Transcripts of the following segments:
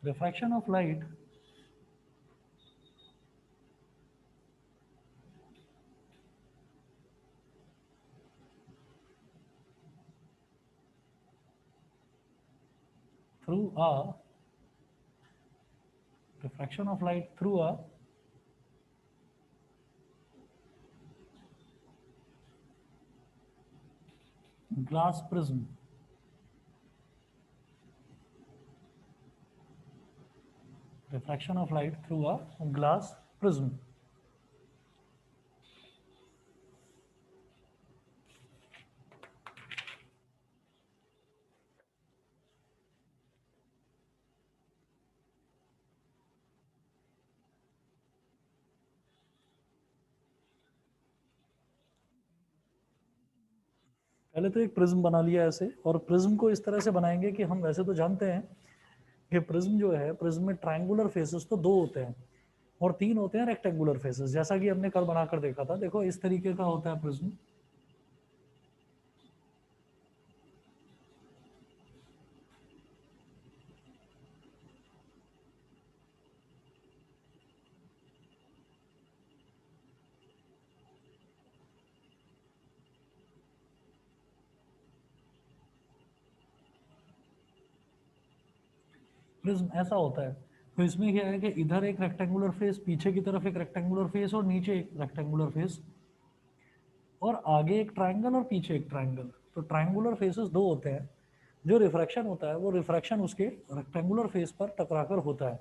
refraction of light through a glass prism. Refraction of light through a glass prism. पहले तो एक prism बना लिया ऐसे, और प्रिज्म को इस तरह से बनाएंगे कि हम वैसे तो जानते हैं कि प्रिज्म जो है, प्रिज्म में ट्रायंगुलर फेसेस तो 2 होते हैं और 3 होते हैं रेक्टेंगुलर फेसेस, जैसा कि हमने कल बनाकर देखा था। देखो इस तरीके का होता है प्रिज्म। प्रिज्म ऐसा होता है। तो इसमें क्या है कि इधर एक रेक्टेंगुलर फेस, पीछे की तरफ एक रेक्टेंगुलर फेस और नीचे एक रेक्टेंगुलर फेस, और आगे एक ट्रायंगल और पीछे एक ट्रायंगल। तो ट्रायंगुलर फेसेस 2 होते हैं। जो रिफ्रैक्शन होता है वो रिफ्रैक्शन उसके रेक्टेंगुलर फेस पर टकराकर होता है।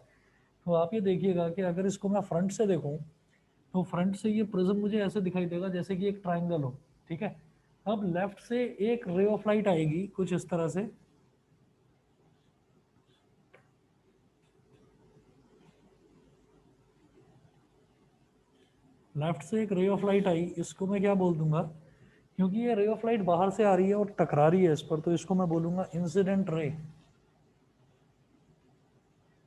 तो आप ये देखिएगा कि अगर इसको मैं फ्रंट से देखूं तो फ्रंट से ये प्रिज्म मुझे ऐसे दिखाई देगा जैसे कि एक ट्रायंगल हो, ठीक है। अब लेफ्ट से एक रे ऑफ लाइट आएगी कुछ इस तरह से, लेफ्ट से एक रे ऑफ लाइट आई, इसको मैं क्या बोल दूंगा, क्योंकि ये रे ऑफ लाइट बाहर से आ रही है और टकरा रही है इस पर, तो इसको मैं बोलूंगा इंसिडेंट रे।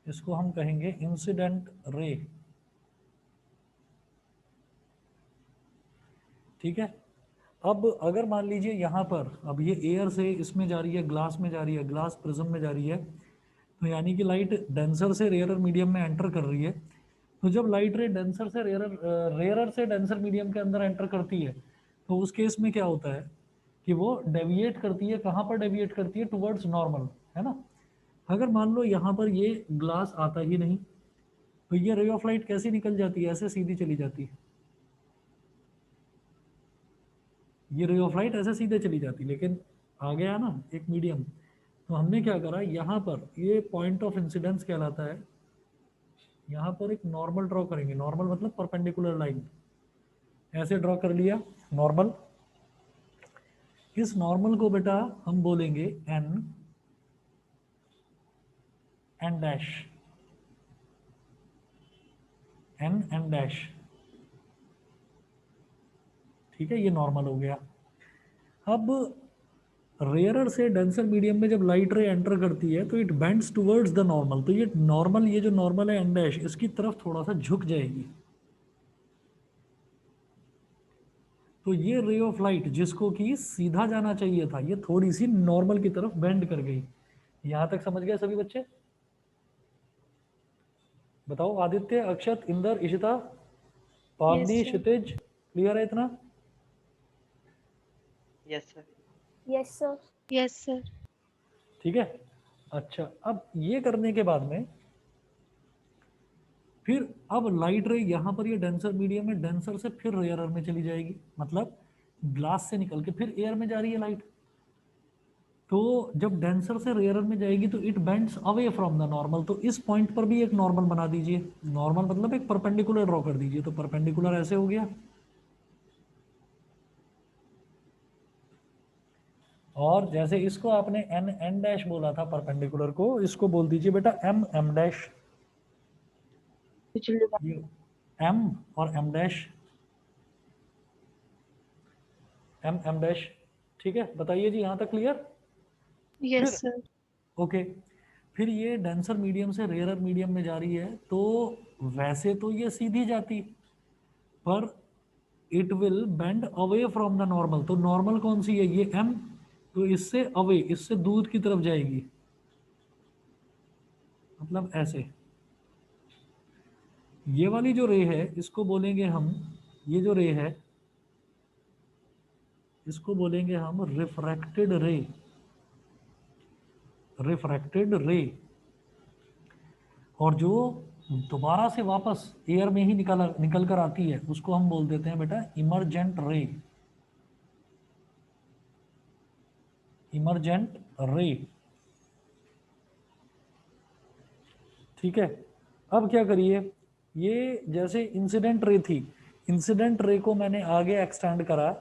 इसको हम कहेंगे इंसिडेंट रे, ठीक है। अब अगर मान लीजिए यहाँ पर, अब ये एयर से इसमें जा रही है, ग्लास में जा रही है, ग्लास प्रिज्म में जा रही है, तो यानी कि लाइट डेंसर से रेयरर मीडियम में एंटर कर रही है। तो जब लाइट रे डेंसर से रेयरर से डेंसर मीडियम के अंदर एंटर करती है, तो उस केस में क्या होता है कि वो डेविएट करती है। कहाँ पर डेविएट करती है? टुवर्ड्स नॉर्मल, है ना। अगर मान लो यहाँ पर ये ग्लास आता ही नहीं, तो ये रे ऑफ लाइट कैसी निकल जाती है? ऐसे सीधी चली जाती है। ये रे ऑफ लाइट ऐसे सीधे चली जाती, लेकिन आ गया ना एक मीडियम। तो हमने क्या करा, यहाँ पर ये पॉइंट ऑफ इंसिडेंस कहलाता है। यहाँ पर एक नॉर्मल ड्रॉ करेंगे, नॉर्मल मतलब परपेंडिकुलर लाइन, ऐसे ड्रॉ कर लिया नॉर्मल। इस नॉर्मल को बेटा हम बोलेंगे N, N dash, N N dash, ठीक है। ये नॉर्मल हो गया। अब रेयरर से डेंसर मीडियम में जब लाइट रे एंटर करती है तो it bends towards the normal. तो ये नॉर्मल, ये जो नॉर्मल है एन डैश, इसकी तरफ थोड़ा सा झुक जाएगी। तो ये रे ऑफ लाइट जिसको कि सीधा जाना चाहिए था, ये थोड़ी सी नॉर्मल की तरफ बेंड कर गई। यहां तक समझ गए सभी बच्चे? बताओ आदित्य, अक्षत, इंदर, इशिता, यस पावनी, सर। क्षितिज, क्लियर है इतना? Yes sir. Yes sir. Yes sir. ठीक है। अच्छा, अब ये करने के बाद में फिर अब लाइट रे यहाँ पर ये डेंसर मीडियम में, डेंसर से फिर रेयरर में चली जाएगी, मतलब ग्लास से निकल के फिर एयर में जा रही है लाइट। तो जब डेंसर से रेयरर में जाएगी तो it bends away from the normal. तो इस पॉइंट पर भी एक नॉर्मल बना दीजिए। नॉर्मल मतलब एक परपेंडिकुलर ड्रॉ कर दीजिए। तो परपेंडिकुलर ऐसे हो गया, और जैसे इसको आपने एन एन डैश बोला था परपेंडिकुलर को, इसको बोल दीजिए बेटा एम एम डैश। ये एम और M dash, M M dash, ठीक है। बताइए जी, यहाँ तक क्लियर? यस फिर सर। ओके, फिर ये डेंसर मीडियम से रेयरर मीडियम में जा रही है, तो वैसे तो ये सीधी जाती, पर it will bend away from the normal. तो नॉर्मल कौन सी है? ये एम। तो इससे अवे, इससे दूर की तरफ जाएगी। मतलब ऐसे। ये वाली जो रे है इसको बोलेंगे हम, ये जो रे है इसको बोलेंगे हम रिफ्रैक्टेड रे, रिफ्रैक्टेड रे। और जो दोबारा से वापस एयर में ही निकल कर आती है उसको हम बोल देते हैं बेटा इमरजेंट रे, इमरजेंट रे। ठीक है। अब क्या करिए, ये जैसे इंसिडेंट रे थी, इंसिडेंट रे को मैंने आगे एक्सटेंड करा,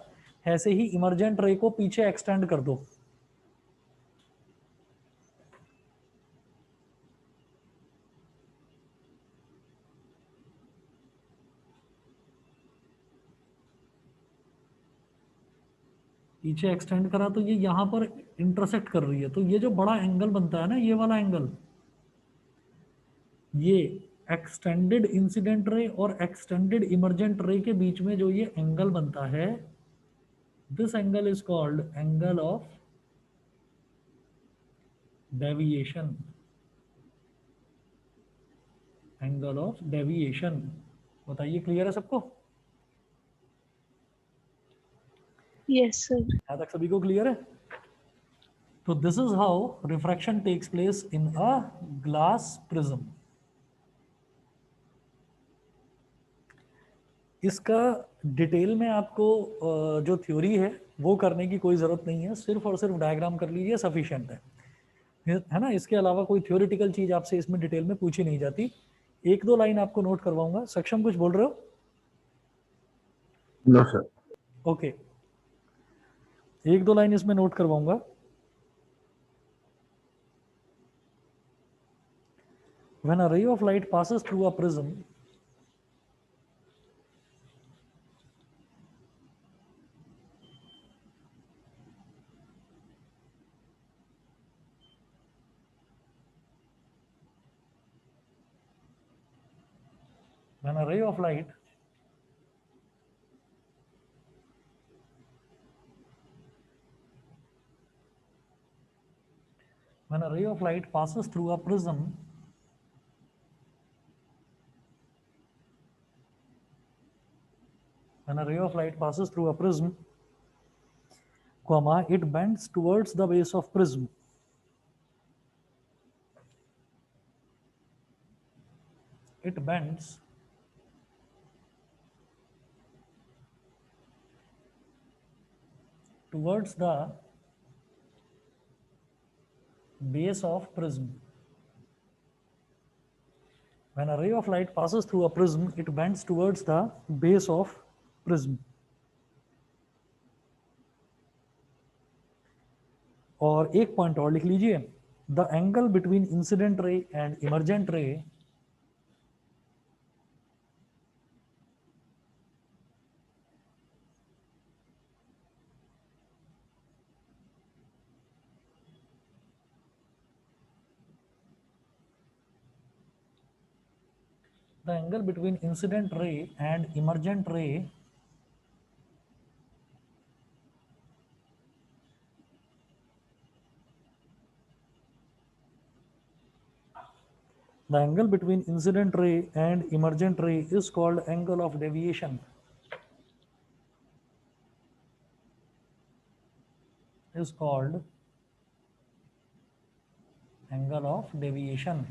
ऐसे ही इमरजेंट रे को पीछे एक्सटेंड कर दो। पीछे एक्सटेंड करा तो ये यहाँ पर इंटरसेक्ट कर रही है, तो ये जो बड़ा एंगल बनता है ना, ये वाला एंगल, ये एक्सटेंडेड इंसिडेंट रे और एक्सटेंडेड इमरजेंट रे के बीच में जो ये एंगल बनता है, this angle is called angle of deviation, angle of deviation. बताइए क्लियर है सबको? Yes, sir. यहाँ तक सभी को क्लियर है? तो this is how refraction takes place in a glass prism. इसका डिटेल में आपको जो थ्योरी है वो करने की कोई ज़रूरत नहीं है, सिर्फ और सिर्फ डायग्राम कर लीजिए, सफिशिएंट है ना। इसके अलावा कोई थ्योरेटिकल चीज़ आपसे इसमें डिटेल में पूछी नहीं जाती। एक दो लाइन आपको नोट करवाऊंगा। सक्षम कुछ बोल रहे हो? No sir. ओके, एक दो लाइन इसमें नोट करवाऊंगा। When a ray of light passes through a prism, when a ray of light when a ray of light passes through a prism, when a ray of light passes through a prism, comma, it bends towards the base of prism. It bends towards the base of prism. When a ray of light passes through a prism, it bends towards the base of prism. और एक point और लिख लीजिए, the angle between incident ray and emergent ray the angle between incident ray and emergent ray the angle between incident ray and emergent ray is called angle of deviation, is called angle of deviation.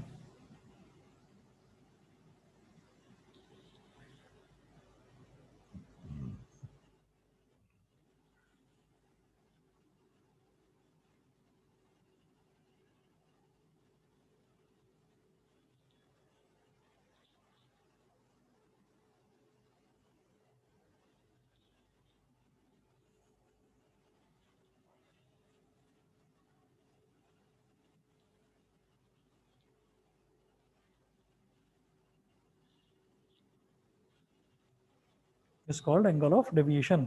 Is called angle of deviation.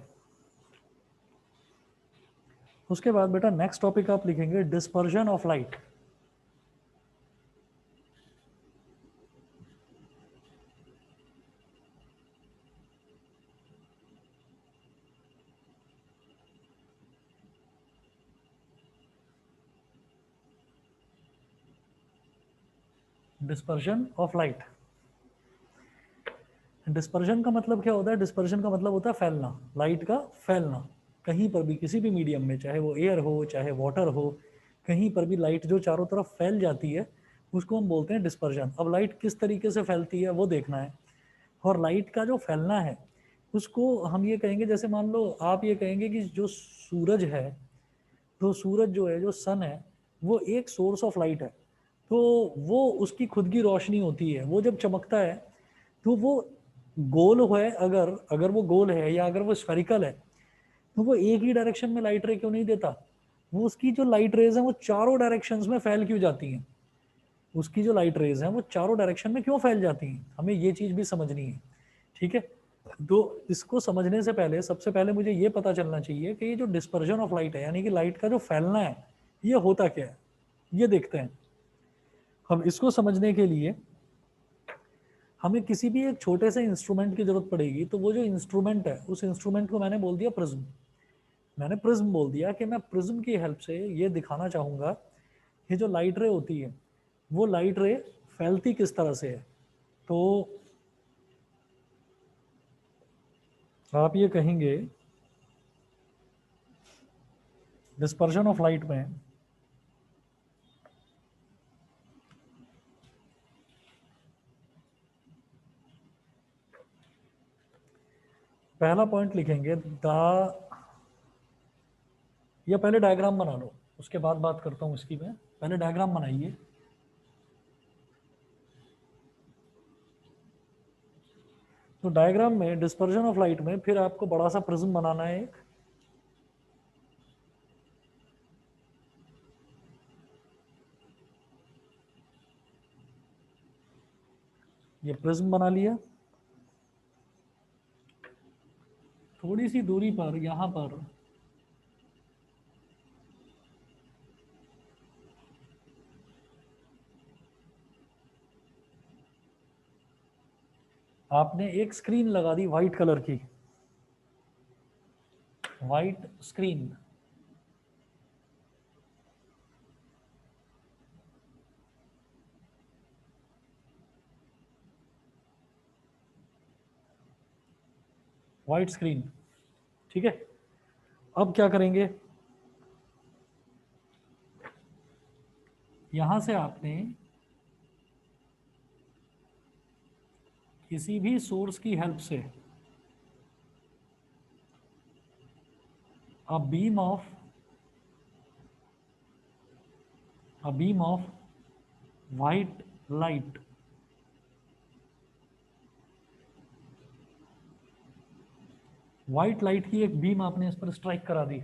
उसके बाद बेटा next topic आप लिखेंगे dispersion of light. Dispersion of light. Dispersion का मतलब क्या होता है? डिस्पर्शन का मतलब होता है फैलना, लाइट का फैलना कहीं पर भी, किसी भी मीडियम में, चाहे वो एयर हो चाहे वाटर हो, कहीं पर भी लाइट जो चारों तरफ फैल जाती है उसको हम बोलते हैं डिस्पर्शन। अब लाइट किस तरीके से फैलती है वो देखना है, और लाइट का जो फैलना है उसको हम ये कहेंगे, जैसे मान लो आप ये कहेंगे कि जो सूरज है, तो सूरज जो है, जो सन है, वो एक सोर्स ऑफ लाइट है। तो वो उसकी खुद की रोशनी होती है, वो जब चमकता है तो वो गोल है, अगर अगर वो गोल है या अगर वो स्फेरिकल है, तो वो एक ही डायरेक्शन में लाइट रे क्यों नहीं देता? वो उसकी जो लाइट रेज है वो चारों डायरेक्शंस में फैल क्यों जाती हैं? उसकी जो लाइट रेज है वो चारों डायरेक्शन में क्यों फैल जाती हैं? हमें ये चीज भी समझनी है, ठीक है। तो इसको समझने से पहले सबसे पहले मुझे ये पता चलना चाहिए कि ये जो डिस्पर्जन ऑफ लाइट है, यानी कि लाइट का जो फैलना है, ये होता क्या है, ये देखते हैं। हम इसको समझने के लिए हमें किसी भी एक छोटे से इंस्ट्रूमेंट की जरूरत पड़ेगी। तो वो जो इंस्ट्रूमेंट है, उस इंस्ट्रूमेंट को मैंने बोल दिया प्रिज्म। मैंने प्रिज्म बोल दिया कि मैं प्रिज्म की हेल्प से ये दिखाना चाहूँगा कि जो लाइट रे होती है वो लाइट रे फैलती किस तरह से है। तो आप ये कहेंगे डिस्पर्शन ऑफ लाइट में पहला पॉइंट लिखेंगे द, या पहले डायग्राम बना लो, उसके बाद बात करता हूँ इसकी। मैं पहले डायग्राम बनाइए। तो डायग्राम में डिस्पर्जन ऑफ लाइट में फिर आपको बड़ा सा प्रिज्म बनाना है एक। ये प्रिज्म बना लिया। थोड़ी सी दूरी पर यहां पर आपने एक स्क्रीन लगा दी व्हाइट कलर की, व्हाइट स्क्रीन। व्हाइट स्क्रीन, ठीक है। अब क्या करेंगे, यहां से आपने किसी भी सोर्स की हेल्प से a beam of a beam of white light, white light की एक बीम आपने इस पर स्ट्राइक करा दी,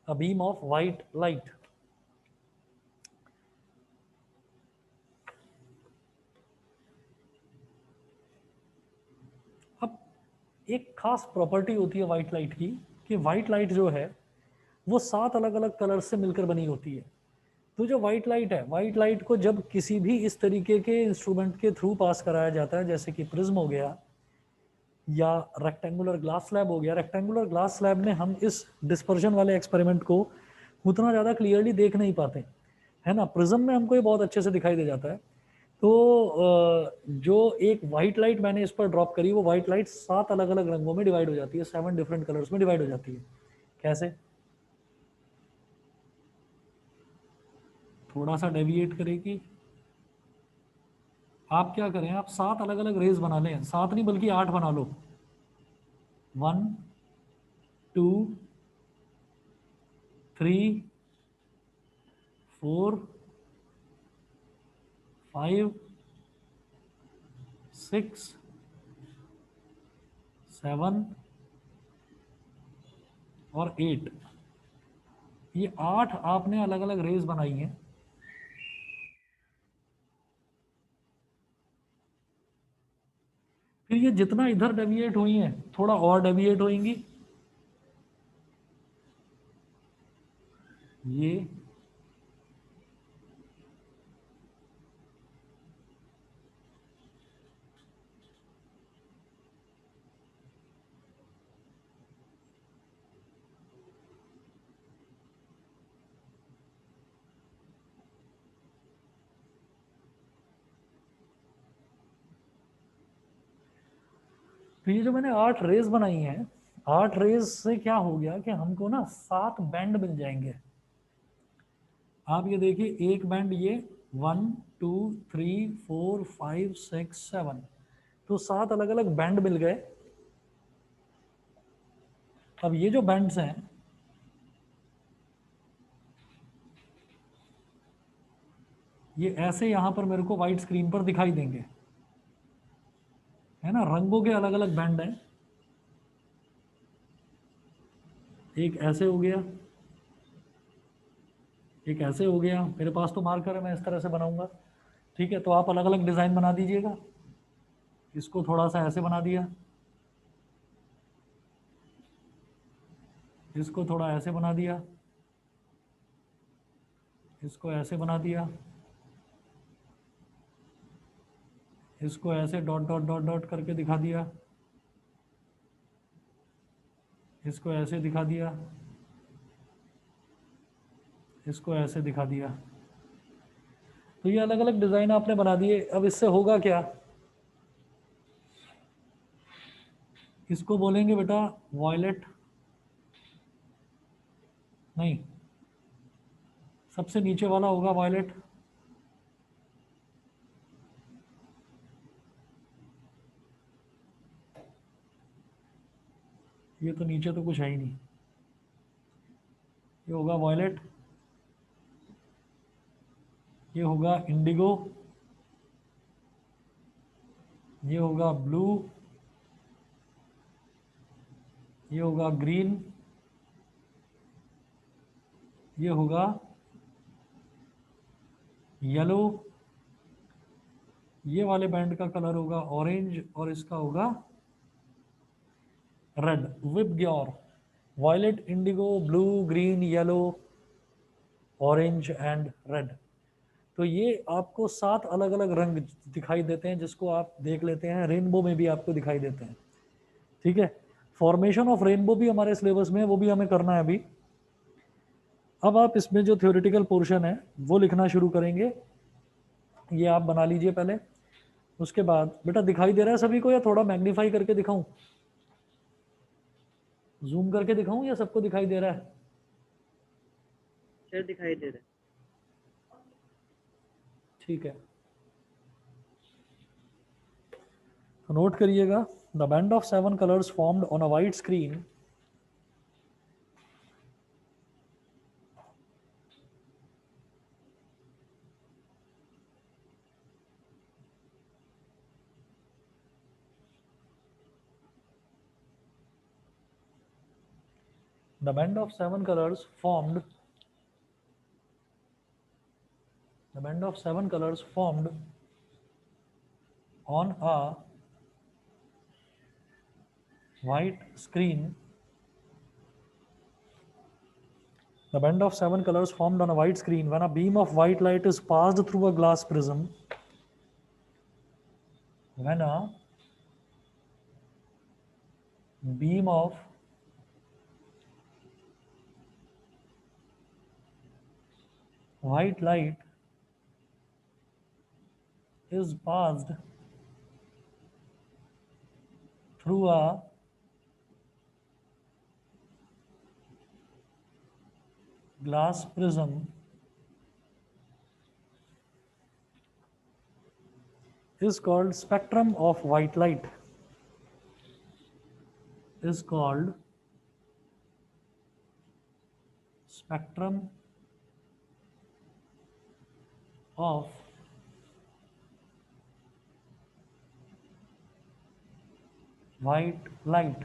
a beam of white light. अब एक खास प्रॉपर्टी होती है व्हाइट लाइट की, कि व्हाइट लाइट जो है वो 7 अलग अलग कलर से मिलकर बनी होती है। तो जो व्हाइट लाइट है, व्हाइट लाइट को जब किसी भी इस तरीके के इंस्ट्रूमेंट के थ्रू पास कराया जाता है, जैसे कि प्रिज्म हो गया या रेक्टेंगुलर ग्लास स्लैब हो गया। रेक्टेंगुलर ग्लास स्लैब में हम इस डिस्पर्जन वाले एक्सपेरिमेंट को उतना ज़्यादा क्लियरली देख नहीं पाते, है ना। प्रिज्म में हमको ये बहुत अच्छे से दिखाई दे जाता है। तो जो एक वाइट लाइट मैंने इस पर ड्रॉप करी, वो वाइट लाइट 7 अलग अलग रंगों में डिवाइड हो जाती है, 7 डिफरेंट कलर्स में डिवाइड हो जाती है। कैसे? थोड़ा सा डेविएट करेगी। आप क्या करें, आप 7 अलग अलग रेज बना लें, 7 नहीं बल्कि 8 बना लो। 1 2 3 4 5 6 7 और 8। ये 8 आपने अलग अलग रेज बनाई हैं। फिर ये जितना इधर डेविएट हुई हैं, थोड़ा और डेविएट होंगी। ये तो ये जो मैंने 8 रेज बनाई हैं, 8 रेज से क्या हो गया कि हमको ना 7 बैंड मिल जाएंगे। आप ये देखिए, एक बैंड ये 1 2 3 4 5 6 7, तो 7 अलग अलग बैंड मिल गए। अब ये जो बैंड्स हैं, ये ऐसे यहाँ पर मेरे को व्हाइट स्क्रीन पर दिखाई देंगे, है ना, रंगों के अलग अलग बैंड हैं। एक ऐसे हो गया, एक ऐसे हो गया, मेरे पास तो मार्कर है, मैं इस तरह से बनाऊंगा। ठीक है, तो आप अलग अलग डिज़ाइन बना दीजिएगा। इसको थोड़ा सा ऐसे बना दिया, इसको थोड़ा ऐसे बना दिया, इसको ऐसे बना दिया, इसको ऐसे डॉट डॉट डॉट डॉट करके दिखा दिया, इसको ऐसे दिखा दिया, इसको ऐसे दिखा दिया। तो ये अलग अलग डिज़ाइन आपने बना दिए। अब इससे होगा क्या, इसको बोलेंगे बेटा वॉयलेट, नहीं, सबसे नीचे वाला होगा वॉयलेट। ये तो नीचे तो कुछ है ही नहीं, ये होगा वॉयलेट, ये होगा इंडिगो, ये होगा ब्लू, ये होगा ग्रीन, ये होगा येलो, ये वाले बैंड का कलर होगा ऑरेंज, और इसका होगा red. VIBGYOR, violet, indigo, blue, green, yellow, orange and red. तो ये आपको 7 अलग अलग रंग दिखाई देते हैं, जिसको आप देख लेते हैं, रेनबो में भी आपको दिखाई देते हैं। ठीक है, फॉर्मेशन ऑफ रेनबो भी हमारे सिलेबस में है, वो भी हमें करना है अभी। अब आप इसमें जो थ्योरेटिकल पोर्शन है वो लिखना शुरू करेंगे। ये आप बना लीजिए पहले, उसके बाद बेटा दिखाई दे रहा है सभी को, या थोड़ा मैग्नीफाई करके दिखाऊं, जूम करके दिखाऊं, या सबको दिखाई दे रहा है? सर दिखाई दे रहा है। ठीक है, तो नोट करिएगा, the band of 7 colours formed on a white screen the band of 7 colors formed the band of 7 colors formed on a white screen. The band of 7 colors formed on a white screen when a beam of white light is passed through a glass prism. When a beam of white light is passed through a glass prism is called spectrum of white light. Is called spectrum of white light.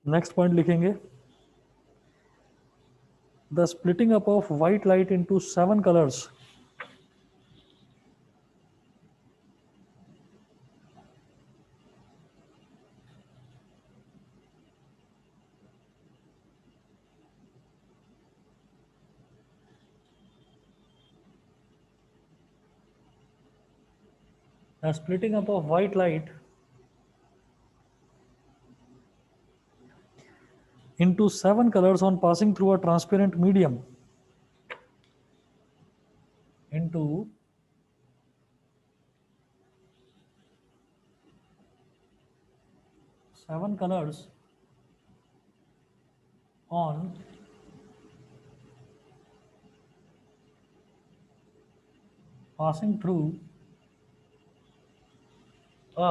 Next point लिखेंगे, the splitting up of white light into 7 colors the splitting up of white light into 7 colors on passing through a transparent medium into 7 colors on passing through a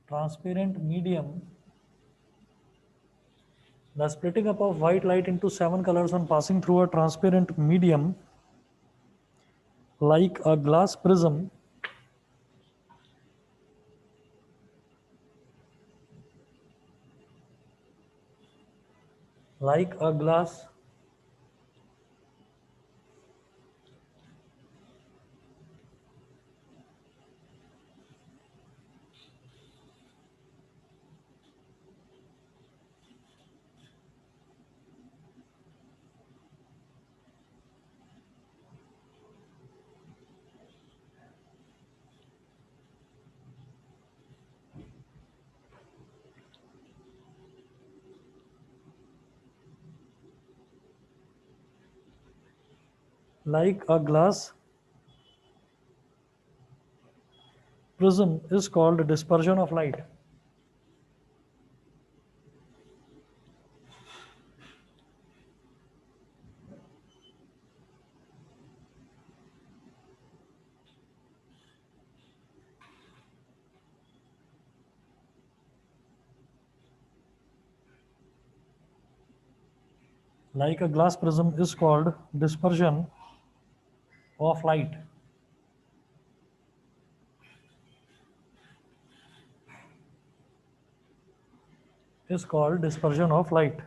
transparent medium. The splitting up of white light into 7 colors on passing through a transparent medium like a glass prism like a glass like a glass prism is called dispersion of light. Like a glass prism is called dispersion of light. Is called dispersion of light.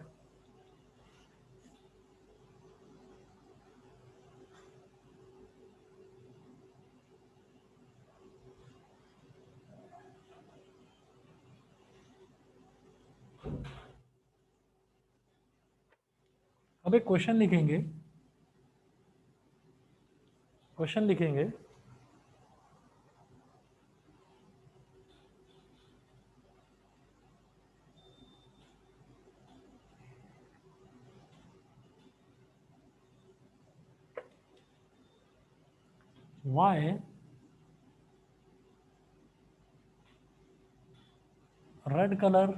अब एक question लिखेंगे, why red color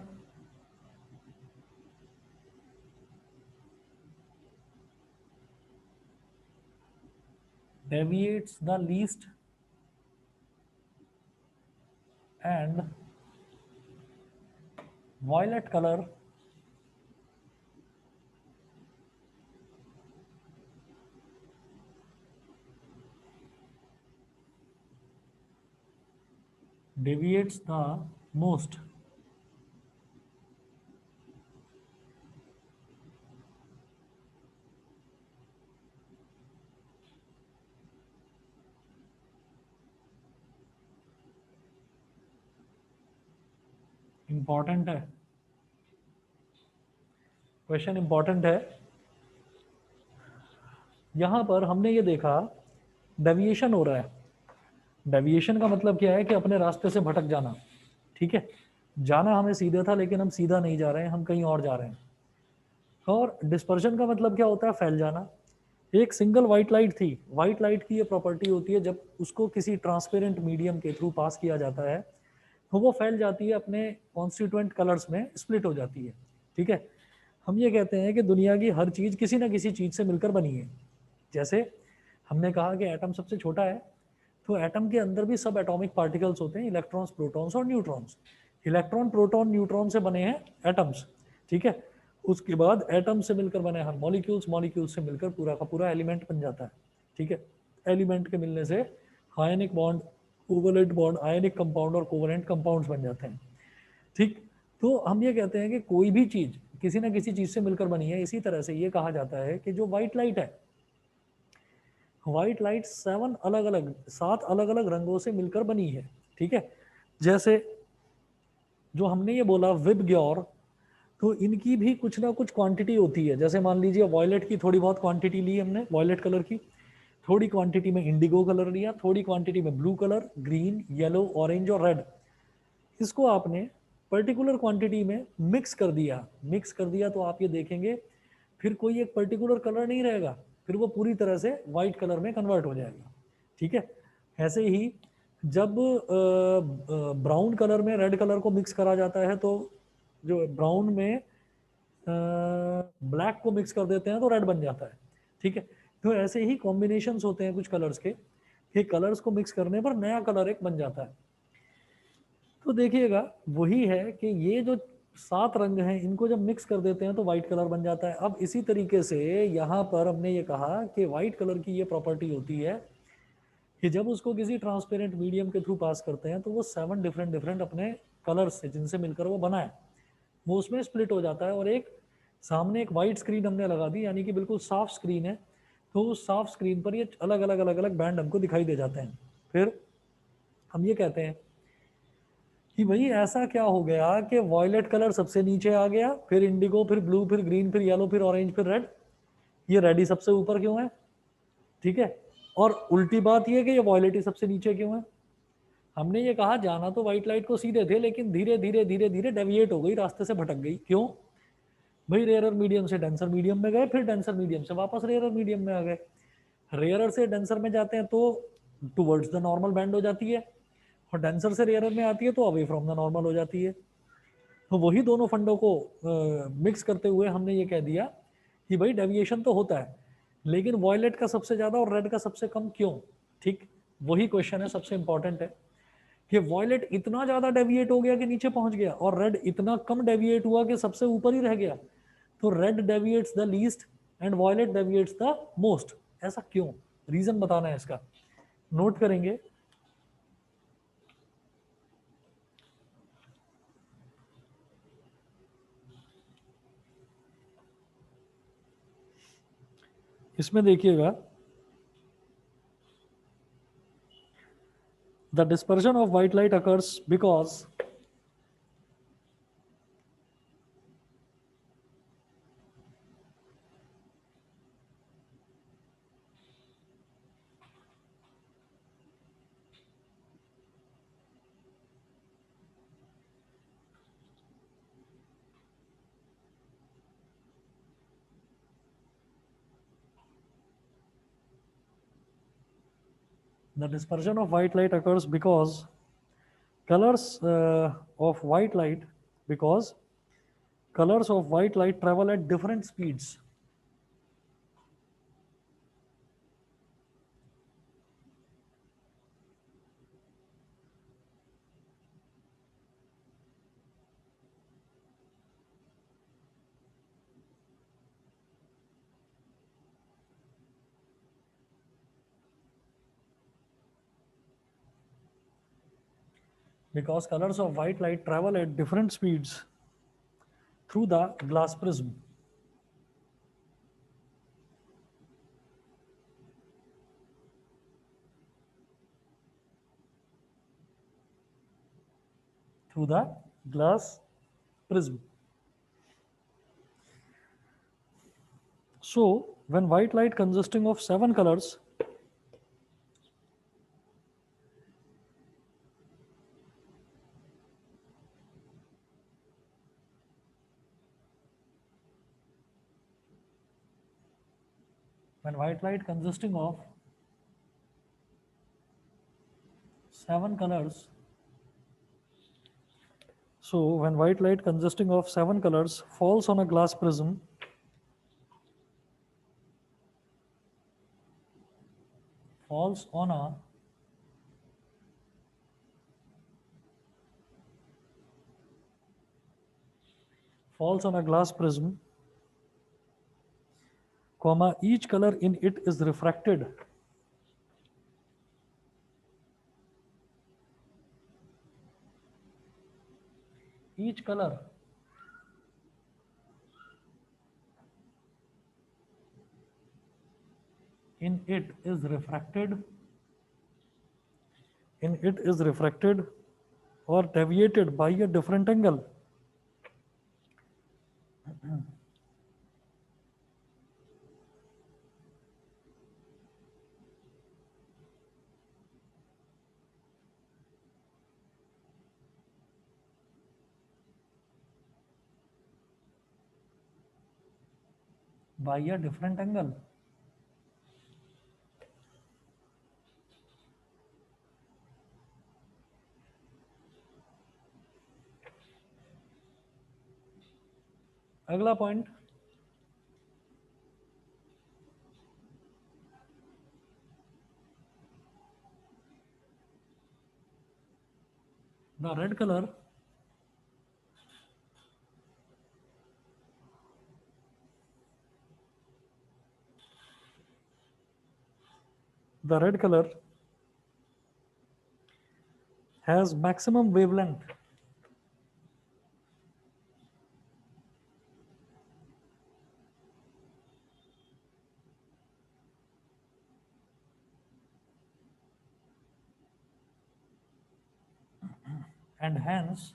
deviates the least and violet color deviates the most. Important है question, important है। यहां पर हमने ये देखा डेविएशन हो रहा है। डेविएशन का मतलब क्या है कि अपने रास्ते से भटक जाना, ठीक है। जाना हमें सीधे था लेकिन हम सीधा नहीं जा रहे हैं, हम कहीं और जा रहे हैं। और डिस्पर्शन का मतलब क्या होता है? फैल जाना। एक सिंगल वाइट लाइट थी, वाइट लाइट की ये प्रॉपर्टी होती है जब उसको किसी ट्रांसपेरेंट मीडियम के थ्रू पास किया जाता है तो वो फैल जाती है, अपने कॉन्स्टिट्यूएंट कलर्स में स्प्लिट हो जाती है, ठीक है। हम ये कहते हैं कि दुनिया की हर चीज़ किसी ना किसी चीज़ से मिलकर बनी है। जैसे हमने कहा कि एटम सबसे छोटा है, तो एटम के अंदर भी सब एटॉमिक पार्टिकल्स होते हैं, इलेक्ट्रॉन्स, प्रोटॉन्स और न्यूट्रॉन्स। इलेक्ट्रॉन, प्रोटॉन, न्यूट्रॉन से बने हैं एटम्स, ठीक है। उसके बाद एटम से मिलकर बने हैं मॉलिक्यूल्स, मॉलिक्यूल्स से मिलकर पूरा का पूरा एलिमेंट बन जाता है, ठीक है। एलिमेंट के मिलने से ionic bond, covalent bond, ionic compound और कोवलेंट कंपाउंड्स बन जाते हैं, ठीक। तो हम ये कहते हैं कि कोई भी चीज़ किसी ना किसी चीज़ से मिलकर बनी है। इसी तरह से ये कहा जाता है कि जो वाइट लाइट है, व्हाइट लाइट 7 अलग अलग रंगों से मिलकर बनी है, ठीक है। जैसे जो हमने ये बोला विबग्योर, तो इनकी भी कुछ ना कुछ क्वांटिटी होती है। जैसे मान लीजिए वॉयलेट की थोड़ी बहुत क्वांटिटी ली हमने, वॉयलेट कलर की थोड़ी क्वांटिटी में इंडिगो कलर लिया, थोड़ी क्वांटिटी में blue colour, green, yellow, orange और रेड। इसको आपने पर्टिकुलर क्वांटिटी में मिक्स कर दिया तो आप ये देखेंगे फिर कोई एक पर्टिकुलर कलर नहीं रहेगा, फिर वो पूरी तरह से वाइट कलर में कन्वर्ट हो जाएगा। ठीक है, ऐसे ही जब ब्राउन कलर में रेड कलर को मिक्स करा जाता है तो जो ब्राउन में ब्लैक को मिक्स कर देते हैं तो रेड बन जाता है। ठीक है, तो ऐसे ही कॉम्बिनेशंस होते हैं कुछ कलर्स के, ये कलर्स को मिक्स करने पर नया कलर एक बन जाता है। तो देखिएगा वही है कि ये जो 7 रंग हैं इनको जब मिक्स कर देते हैं तो व्हाइट कलर बन जाता है। अब इसी तरीके से यहाँ पर हमने ये कहा कि व्हाइट कलर की ये प्रॉपर्टी होती है कि जब उसको किसी ट्रांसपेरेंट मीडियम के थ्रू पास करते हैं तो वो 7 डिफरेंट डिफरेंट अपने कलर्स से जिनसे मिलकर वो बना है वो उसमें स्प्लिट हो जाता है, और एक सामने एक वाइट स्क्रीन हमने लगा दी, यानी कि बिल्कुल साफ स्क्रीन है, तो उस साफ स्क्रीन पर ये अलग अलग अलग अलग बैंड हमको दिखाई दे जाते हैं। फिर हम ये कहते हैं कि भाई ऐसा क्या हो गया कि वॉयलेट कलर सबसे नीचे आ गया, फिर इंडिगो, फिर ब्लू, फिर ग्रीन, फिर येलो, फिर ऑरेंज, फिर रेड, ये रेड ही सबसे ऊपर क्यों है? ठीक है, और उल्टी बात ये कि ये वॉयलेट ही सबसे नीचे क्यों है? हमने ये कहा जाना तो व्हाइट लाइट को सीधे थे, लेकिन धीरे धीरे धीरे धीरे डेविएट हो गई, रास्ते से भटक गई। क्यों भाई? रेयरर मीडियम से डेंसर मीडियम में गए, फिर डेंसर मीडियम से वापस रेयरर मीडियम में आ गए। रेयरर से डेंसर में जाते हैं तो टुवर्ड्स द नॉर्मल बैंड हो जाती है, और डेंसर से रेयरर में आती है तो अवे फ्रॉम द नॉर्मल हो जाती है। तो वही दोनों फंडों को मिक्स करते हुए हमने ये कह दिया कि भाई डेविएशन तो होता है, लेकिन वॉयलेट का सबसे ज़्यादा और रेड का सबसे कम क्यों? ठीक, वही क्वेश्चन है, सबसे इंपॉर्टेंट है कि वॉयलेट इतना ज़्यादा डेविएट हो गया कि नीचे पहुंच गया, और रेड इतना कम डेविएट हुआ कि सबसे ऊपर ही रह गया। तो red deviates the least and violet deviates the most. ऐसा क्यों? रीज़न बताना है इसका, नोट करेंगे। इसमें देखिएगा, the dispersion of white light occurs because the dispersion of white light occurs because colors of white light because colors of white light travel at different speeds. Because colors of white light travel at different speeds through the glass prism. Through the glass prism. So, when white light consisting of 7 colors when white light consisting of 7 colors, so when white light consisting of 7 colors falls on a glass prism, falls on a glass prism, comma, each color in it is refracted each color in it is refracted or deviated by a different angle. By a different angle. अगला point, the red colour has maximum wavelength and hence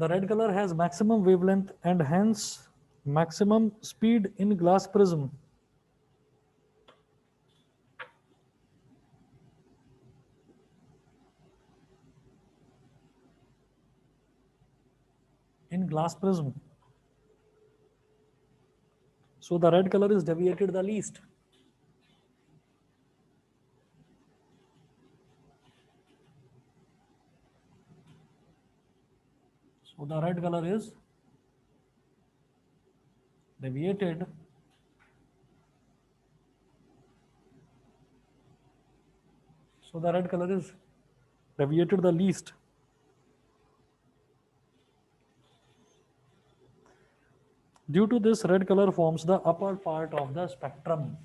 the red color has maximum wavelength and hence maximum speed in glass prism. In glass prism. So the red color is deviated the least. So the red color is deviated the least. Due to this, red color forms the upper part of the spectrum.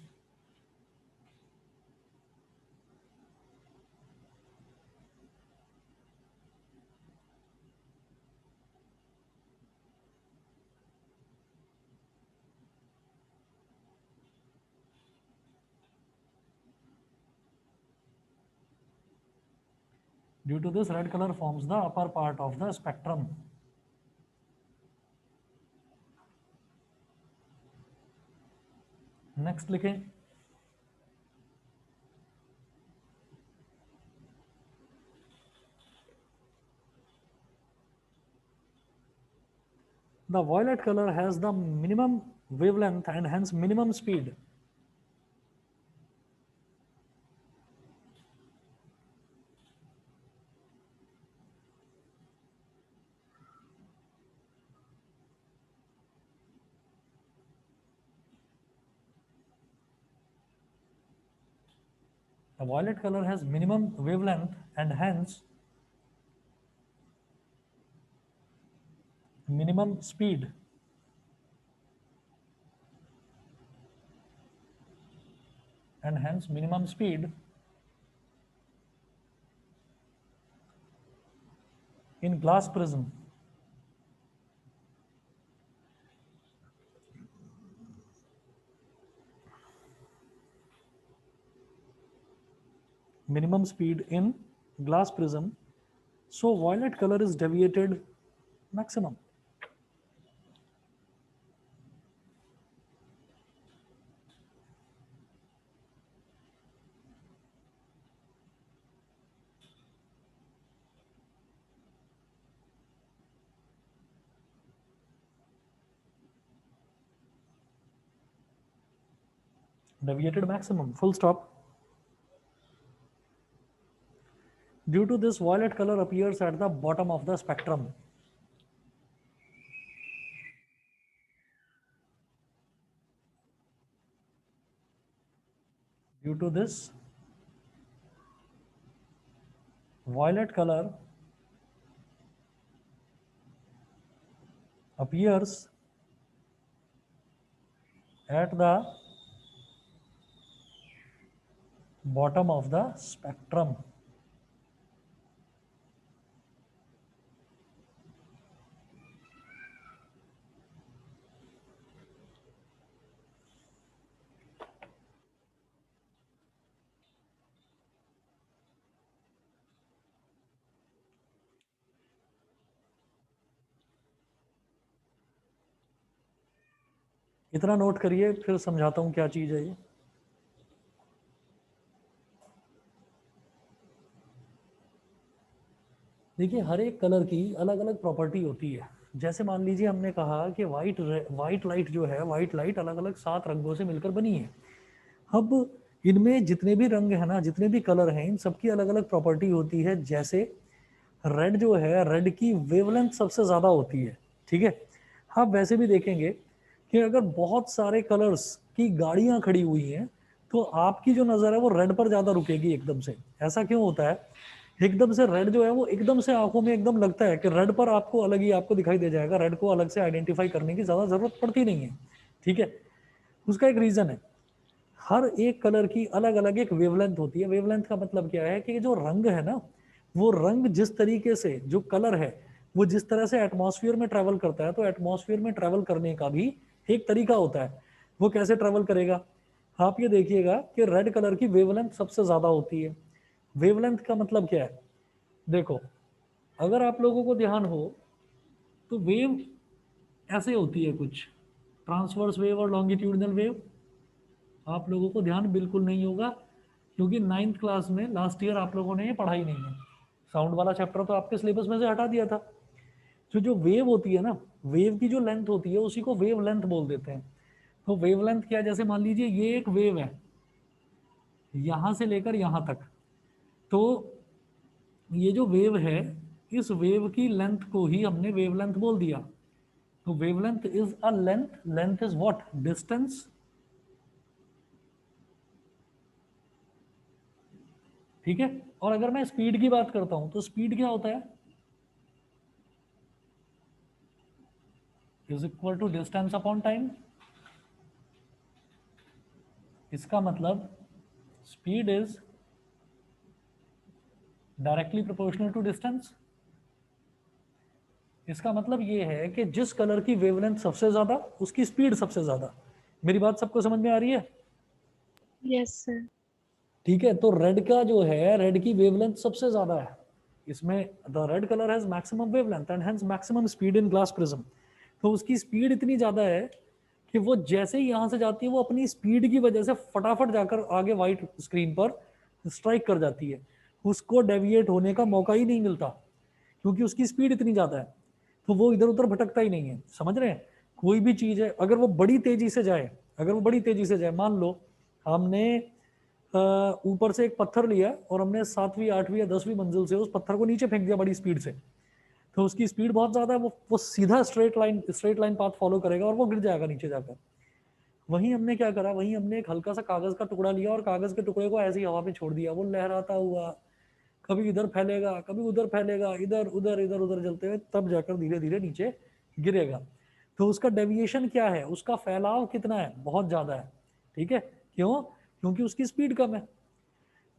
Due to this, red color forms the upper part of the spectrum. Next लिखें, the violet color has the minimum wavelength and hence minimum speed. The violet color has minimum wavelength and hence minimum speed. And hence minimum speed in glass prism. Minimum speed in glass prism. So violet color is deviated maximum. Deviated maximum, full stop. Due to this, violet color appears at the bottom of the spectrum. Due to this, violet color appears at the bottom of the spectrum. इतना note करिए, फिर समझाता हूं क्या चीज है ये। देखिए, हर एक कलर की अलग अलग प्रॉपर्टी होती है। जैसे मान लीजिए हमने कहा कि वाइट लाइट जो है, वाइट लाइट अलग अलग 7 रंगों से मिलकर बनी है। अब इनमें जितने भी रंग है ना, जितने भी कलर हैं, इन सबकी अलग अलग प्रॉपर्टी होती है। जैसे रेड जो है, रेड की वेवलेंथ सबसे ज़्यादा होती है, ठीक है। आप वैसे भी देखेंगे कि अगर बहुत सारे कलर्स की गाड़ियां खड़ी हुई हैं तो आपकी जो नज़र है वो रेड पर ज़्यादा रुकेगी एकदम से। ऐसा क्यों होता है? एकदम से रेड जो है वो एकदम से आंखों में एकदम लगता है कि रेड पर आपको अलग ही आपको दिखाई दे जाएगा, रेड को अलग से आइडेंटिफाई करने की ज़्यादा ज़रूरत पड़ती नहीं है, ठीक है। उसका एक रीज़न है, हर एक कलर की अलग अलग एक वेवलेंथ होती है। वेवलेंथ का मतलब क्या है कि जो रंग है ना, वो रंग जिस तरीके से, जो कलर है वो जिस तरह से एटमॉस्फेयर में ट्रेवल करता है, तो एटमॉस्फेयर में ट्रेवल करने का भी एक तरीका होता है। वो कैसे ट्रेवल करेगा? आप ये देखिएगा कि रेड कलर की वेवलेंथ सबसे ज्यादा होती है। वेवलेंथ का मतलब क्या है? देखो, अगर आप लोगों को ध्यान हो तो वेव ऐसे होती है कुछ, ट्रांसवर्स वेव और लॉन्गिट्यूडनल वेव। आप लोगों को ध्यान बिल्कुल नहीं होगा क्योंकि 9th क्लास में लास्ट ईयर आप लोगों ने ये पढ़ाई नहीं है। साउंड वाला चैप्टर तो आपके सिलेबस में से हटा दिया था। तो जो वेव होती है ना, वेव की जो लेंथ होती है उसी को वेव लेंथ बोल देते हैं। तो वेव लेंथ क्या है? जैसे मान लीजिए ये एक वेव है यहां से लेकर यहां तक, तो ये जो वेव है, इस वेव की लेंथ को ही हमने वेव लेंथ बोल दिया। तो wave length is a length, length is what? Distance, ठीक है। और अगर मैं स्पीड की बात करता हूं तो स्पीड क्या होता है? Is equal to distance upon time. इसका मतलब speed is directly proportional to distance. इसका मतलब ये है कि जिस कलर की वेवलेंथ सबसे ज्यादा, उसकी स्पीड सबसे ज्यादा। मेरी बात सबको समझ में आ रही है? Yes, sir. ठीक है, तो रेड का जो है, रेड की वेवलेंथ सबसे ज्यादा है इसमें। The red colour has maximum wavelength and hence maximum speed in glass prism. तो उसकी स्पीड इतनी ज्यादा है कि वो जैसे ही यहां से जाती है वो अपनी स्पीड की वजह से फटाफट जाकर आगे व्हाइट स्क्रीन पर स्ट्राइक कर जाती है। उसको डेविएट होने का मौका ही नहीं मिलता क्योंकि उसकी स्पीड इतनी ज्यादा है। तो वो इधर उधर भटकता ही नहीं है, समझ रहे हैं? कोई भी चीज है, अगर वो बड़ी तेजी से जाए, अगर वो बड़ी तेजी से जाए, मान लो हमने ऊपर से एक पत्थर लिया और हमने 7वीं 8वीं या 10वीं मंजिल से उस पत्थर को नीचे फेंक दिया बड़ी स्पीड से, तो उसकी स्पीड बहुत ज्यादा है, वो सीधा स्ट्रेट लाइन पाथ फॉलो करेगा और वो गिर जाएगा नीचे जाकर। वहीं हमने क्या करा, वहीं हमने एक हल्का सा कागज का टुकड़ा लिया और कागज के टुकड़े को ऐसे ही हवा में छोड़ दिया, वो लहराता हुआ कभी इधर फैलेगा, कभी उधर फैलेगा, इधर उधर चलते हुए तब जाकर धीरे धीरे नीचे गिरेगा। तो उसका डेविएशन क्या है? उसका फैलाव कितना है? बहुत ज्यादा है, ठीक है। क्यों? क्योंकि उसकी स्पीड कम है।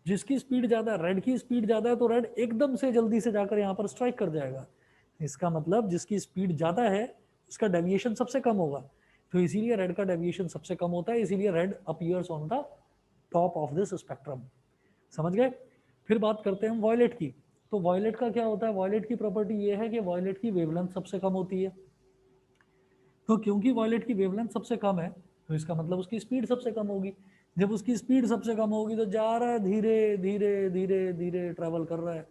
जिसकी स्पीड ज्यादा है, रेड की स्पीड ज्यादा है, तो रेड एकदम से जल्दी से जाकर यहाँ पर स्ट्राइक कर जाएगा। इसका मतलब जिसकी स्पीड ज्यादा है उसका डेविएशन सबसे कम होगा। तो इसीलिए रेड का डेविएशन सबसे कम होता है, इसीलिए red appears on the top of this spectrum. समझ गए? फिर बात करते हैं हम वॉयलेट की। तो वॉयलेट का क्या होता है? वॉयलेट की प्रॉपर्टी ये है कि वॉयलेट की वेवलेंथ सबसे कम होती है। तो क्योंकि वॉयलेट की वेवलेंथ सबसे कम है तो इसका मतलब उसकी स्पीड सबसे कम होगी। जब उसकी स्पीड सबसे कम होगी तो जा रहा है, धीरे धीरे धीरे धीरे ट्रेवल कर रहा है,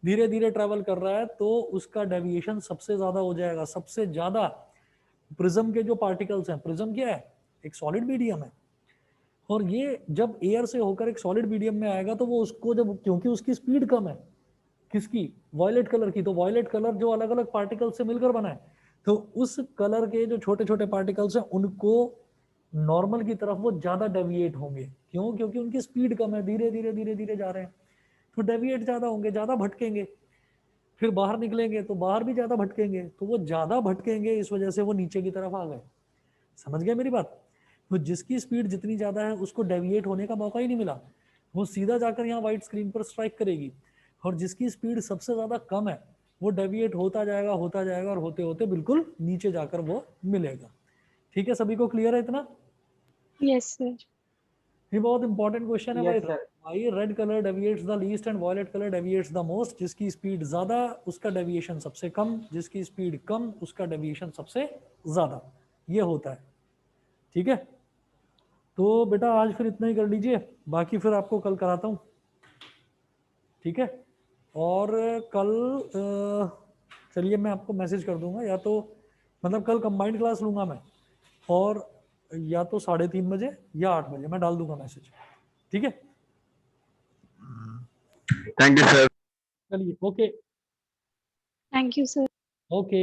धीरे धीरे ट्रेवल कर रहा है, तो उसका डेविएशन सबसे ज्यादा हो जाएगा। सबसे ज्यादा प्रिज्म के जो पार्टिकल्स हैं, प्रिज्म क्या है? एक सॉलिड मीडियम है, और ये जब एयर से होकर एक सॉलिड मीडियम में आएगा तो वो उसको जब, क्योंकि उसकी स्पीड कम है, किसकी? वॉयलेट कलर की। तो वॉयलेट कलर जो अलग अलग पार्टिकल से मिलकर बना है, तो उस कलर के जो छोटे छोटे पार्टिकल्स हैं उनको नॉर्मल की तरफ वो ज्यादा डेविएट होंगे। क्यों? क्योंकि उनकी स्पीड कम है, धीरे धीरे धीरे धीरे जा रहे हैं, तो डेविएट ज्यादा होंगे, ज्यादा भटकेंगे। फिर बाहर निकलेंगे तो बाहर भी ज्यादा भटकेंगे, तो वो ज्यादा भटकेंगे, इस वजह से वो नीचे की तरफ आ गए। समझ गए मेरी बात? तो जिसकी स्पीड जितनी ज्यादा है उसको डेविएट होने का मौका ही नहीं मिला, वो सीधा जाकर यहाँ व्हाइट स्क्रीन पर स्ट्राइक करेगी। और जिसकी स्पीड सबसे ज्यादा कम है वो डेविएट होता जाएगा और होते होते बिल्कुल नीचे जाकर वो मिलेगा। ठीक है, सभी को क्लियर है इतना? Yes, sir. ये बहुत इंपॉर्टेंट क्वेश्चन है भाई। Yes sir. भाई red colour deviates the least and violet colour deviates the most. जिसकी स्पीड ज्यादा उसका डेविएशन सबसे कम, जिसकी स्पीड कम उसका डेविएशन सबसे ज्यादा। ये होता है, ठीक है। तो बेटा आज फिर इतना ही कर लीजिए, बाकी फिर आपको कल कराता हूँ, ठीक है। और कल चलिए मैं आपको मैसेज कर दूंगा, या तो मतलब कल कंबाइंड क्लास लूंगा मैं, और या तो 3:30 बजे या 8 बजे, मैं डाल दूंगा मैसेज, ठीक है? Thank you sir. चलिए, okay Thank you, sir. Okay.